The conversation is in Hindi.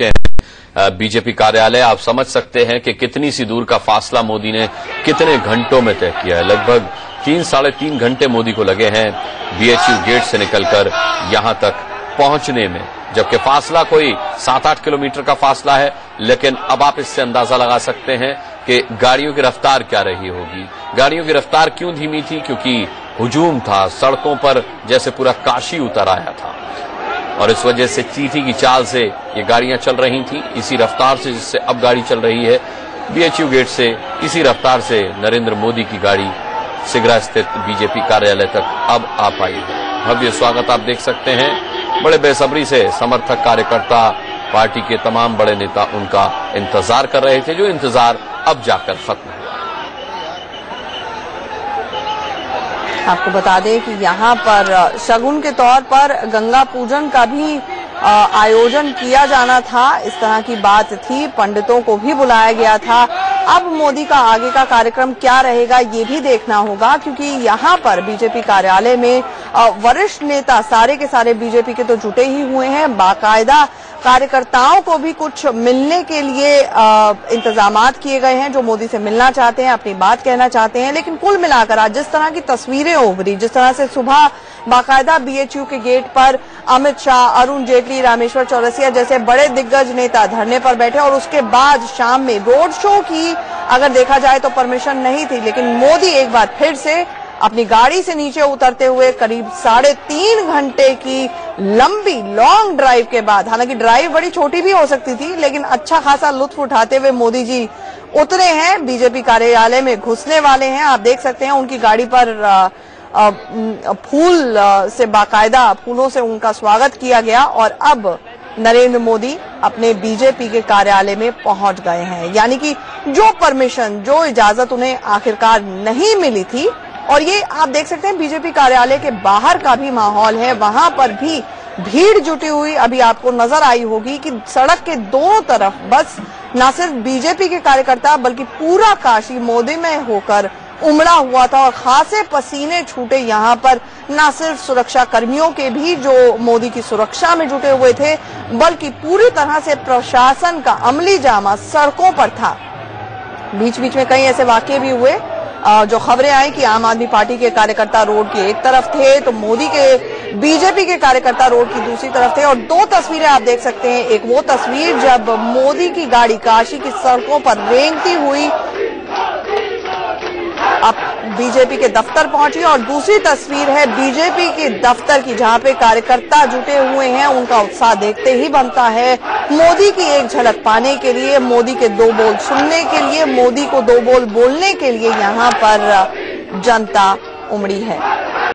बीजेपी कार्यालय। आप समझ सकते हैं कि कितनी सी दूर का फासला मोदी ने कितने घंटों में तय किया है। लगभग 3-3.5 घंटे मोदी को लगे हैं बीएचयू गेट से निकलकर यहां तक पहुंचने में, जबकि फासला कोई 7-8 किलोमीटर का फासला है। लेकिन अब आप इससे अंदाजा लगा सकते हैं कि गाड़ियों की रफ्तार क्या रही होगी। गाड़ियों की रफ्तार क्यों धीमी थी? क्योंकि हुजूम था, सड़कों पर जैसे पूरा काशी उतर आया था और इस वजह से चींटी की चाल से ये गाड़ियां चल रही थी, इसी रफ्तार से जिससे अब गाड़ी चल रही है बीएचयू गेट से। इसी रफ्तार से नरेंद्र मोदी की गाड़ी सिगरा स्थित बीजेपी कार्यालय तक अब आ पाई है। भव्य स्वागत आप देख सकते हैं। बड़े बेसब्री से समर्थक, कार्यकर्ता, पार्टी के तमाम बड़े नेता उनका इंतजार कर रहे थे, जो इंतजार अब जाकर खत्म हुआ। आपको बता दें कि यहाँ पर शगुन के तौर पर गंगा पूजन का भी आयोजन किया जाना था। इस तरह की बात थी, पंडितों को भी बुलाया गया था। अब मोदी का आगे का कार्यक्रम क्या रहेगा ये भी देखना होगा, क्योंकि यहाँ पर बीजेपी कार्यालय में वरिष्ठ नेता सारे के सारे बीजेपी के तो जुटे ही हुए हैं। बाकायदा कार्यकर्ताओं को भी कुछ मिलने के लिए इंतजामात किए गए हैं, जो मोदी से मिलना चाहते हैं, अपनी बात कहना चाहते हैं। लेकिन कुल मिलाकर आज जिस तरह की तस्वीरें उभरी, जिस तरह से सुबह बाकायदा बीएचयू के गेट पर अमित शाह, अरुण जेटली, रामेश्वर चौरसिया जैसे बड़े दिग्गज नेता धरने पर बैठे और उसके बाद शाम में रोड शो की अगर देखा जाए तो परमिशन नहीं थी। लेकिन मोदी एक बार फिर से अपनी गाड़ी से नीचे उतरते हुए करीब 3.5 घंटे की लंबी लॉन्ग ड्राइव के बाद, हालांकि ड्राइव बड़ी छोटी भी हो सकती थी, लेकिन अच्छा खासा लुत्फ उठाते हुए मोदी जी उतरे हैं, बीजेपी कार्यालय में घुसने वाले हैं। आप देख सकते हैं उनकी गाड़ी पर फूल से बाकायदा फूलों से उनका स्वागत किया गया और अब नरेंद्र मोदी अपने बीजेपी के कार्यालय में पहुंच गए हैं। यानी कि जो परमिशन, जो इजाजत उन्हें आखिरकार नहीं मिली थी। और ये आप देख सकते हैं बीजेपी कार्यालय के बाहर का भी माहौल है, वहां पर भी भीड़ जुटी हुई अभी आपको नजर आई होगी कि सड़क के दोनों तरफ बस न सिर्फ बीजेपी के कार्यकर्ता बल्कि पूरा काशी मोदीमय होकर उमड़ा हुआ था और खासे पसीने छूटे यहाँ पर न सिर्फ सुरक्षा कर्मियों के भी जो मोदी की सुरक्षा में जुटे हुए थे, बल्कि पूरी तरह से प्रशासन का अमली जामा सड़कों पर था। बीच बीच में कई ऐसे वाकये भी हुए जो खबरें आई कि आम आदमी पार्टी के कार्यकर्ता रोड की एक तरफ थे तो मोदी के बीजेपी के कार्यकर्ता रोड की दूसरी तरफ थे। और दो तस्वीरें आप देख सकते हैं, एक वो तस्वीर जब मोदी की गाड़ी काशी की सड़कों पर रेंगती हुई अब बीजेपी के दफ्तर पहुंची और दूसरी तस्वीर है बीजेपी के दफ्तर की, जहां पे कार्यकर्ता जुटे हुए हैं। उनका उत्साह देखते ही बनता है मोदी की एक झलक पाने के लिए, मोदी के दो बोल सुनने के लिए, मोदी को दो बोल बोलने के लिए यहाँ पर जनता उमड़ी है।